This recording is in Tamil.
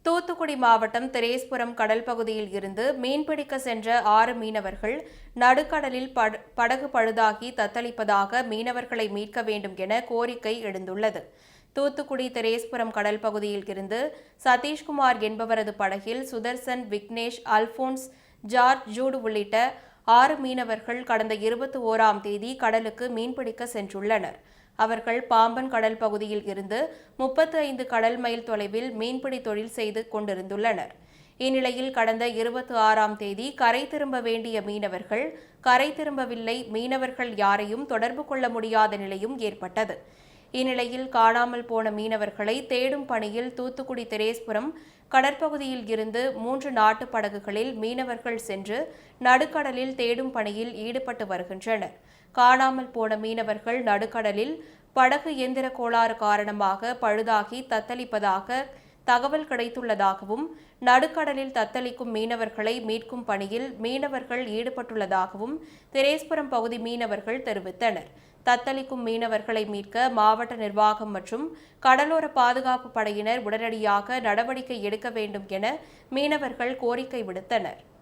தூத்துக்குடி மாவட்டம் திரேஸ்புரம் கடல் பகுதியில் இருந்து மீன்பிடிக்க சென்ற 6 மீனவர்கள் நடுக்கடலில் படகு பழுதாகி தத்தளிப்பதாக மீனவர்களை மீட்க வேண்டும் என கோரிக்கை எழுந்துள்ளது. தூத்துக்குடி திரேஸ்புரம் கடல் பகுதியில் இருந்து சதீஷ்குமார் என்பவரது படகில் சுதர்சன், விக்னேஷ், அல்போன்ஸ், ஜார்ஜ், ஜூடு உள்ளிட்ட 6 மீனவர்கள் கடந்த 21ஆம் தேதி கடலுக்கு மீன்பிடிக்க சென்றுள்ளனர். அவர்கள் பாம்பன் கடல் பகுதியில் இருந்து 35 கடல் மைல் தொலைவில் மீன்பிடி தொழில் செய்து கொண்டிருந்துள்ளனர். இந்நிலையில் கடந்த 26ஆம் தேதி கரை திரும்ப வேண்டிய மீனவர்கள் கரை திரும்பவில்லை. மீனவர்கள் யாரையும் தொடர்பு கொள்ள முடியாத நிலையும் ஏற்பட்டது. இந்நிலையில் காணாமல் போன மீனவர்களை தேடும் பணியில் தூத்துக்குடி திரேஸ்புரம் கடற்பகுதியில் இருந்து 3 நாட்டு படகுகளில் மீனவர்கள் சென்று நடுக்கடலில் தேடும் பணியில் ஈடுபட்டு வருகின்றனர். காணாமல் போன மீனவர்கள் நடுக்கடலில் படகு இயந்திர கோளாறு காரணமாக பழுதாகி தத்தளிப்பதாக தகவல் கிடைத்துள்ளதாகவும், நடுக்கடலில் தத்தளிக்கும் மீனவர்களை மீட்கும் பணியில் மீனவர்கள் ஈடுபட்டுள்ளதாகவும் திரேஸ்புரம் பகுதி மீனவர்கள் தெரிவித்தனர். தத்தளிக்கும் மீனவர்களை மீட்க மாவட்ட நிர்வாகம் மற்றும் கடலோர பாதுகாப்பு படையினர் உடனடியாக நடவடிக்கை எடுக்க வேண்டும் என மீனவர்கள் கோரிக்கை விடுத்தனர்.